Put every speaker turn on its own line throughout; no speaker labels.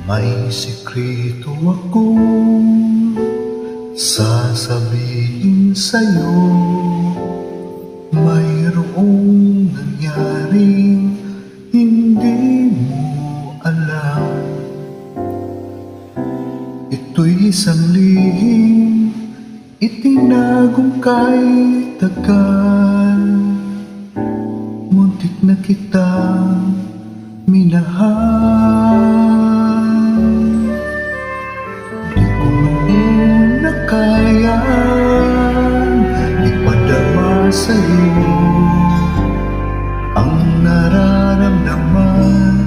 May sikreto akong sasabihin sa'yo. Mayroong nangyaring hindi mo alam. Ito'y isang lihim itinagong kay tagal. Muntik na kitang minahal. Kayang ipadama sa'yo ang nararamdaman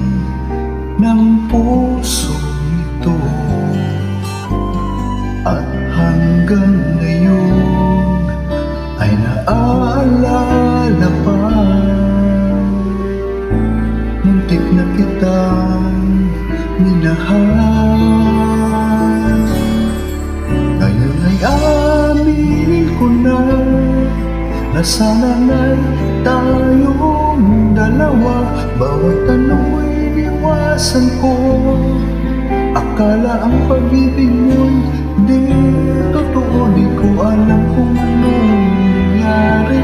ng puso nito. At hanggang ngayon ay naaalala pa. Muntik na kitang minahal. Aminin ko na sana na'y tayong dalawa. Bawat ano'y iniwasan ko. Akala ang pag-ibig mo'y di totoo. Di ko alam kung anong nangyari.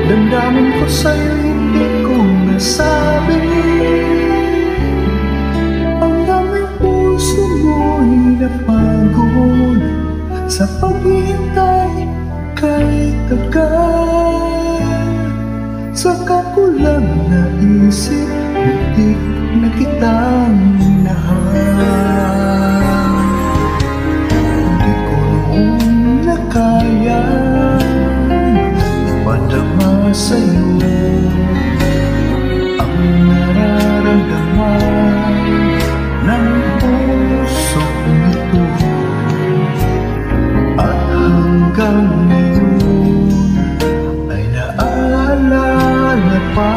Damdamin ko sa'yo, hindi ko nasabi. Ang daming puso mo'y napagod sa paghihintay kay tagal. Saka ko lang naisip, muntik na kitang minahal. Hindi ko noon na kaya ipadama sa'yo ang nararamdaman ng puso nito. Hanggang ngayon ay naaalala pa.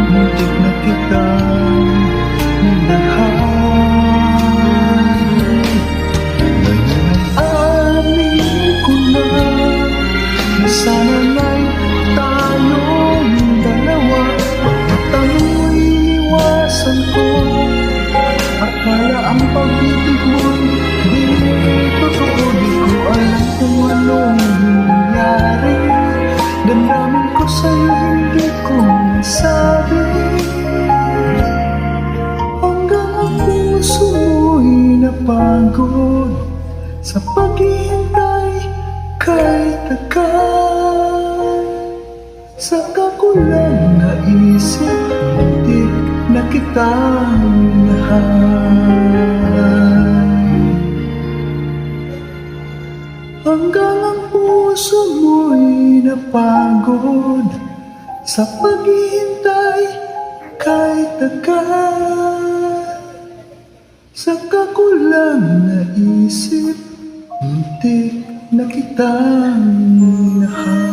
Muntik na kitang minahal. Ngayon ay amin ko na sana na'y tayong dalawa. Bawat ano'y iniwasan ko. Akala ang pag-ibig mo'y di totoo. Di ko alam kung anong nangyari. Damdamin ko sa'yo, hindi ko nasabi. Hanggang ang puso mo'y napagod sa paghihintay kay tagal. Saka ko lang naisip, muntik na kitang minahal. Hanggang ang puso mo'y napagod sa paghihintay kay tagal. Saka ko lang naisip, muntik na kitang minahal.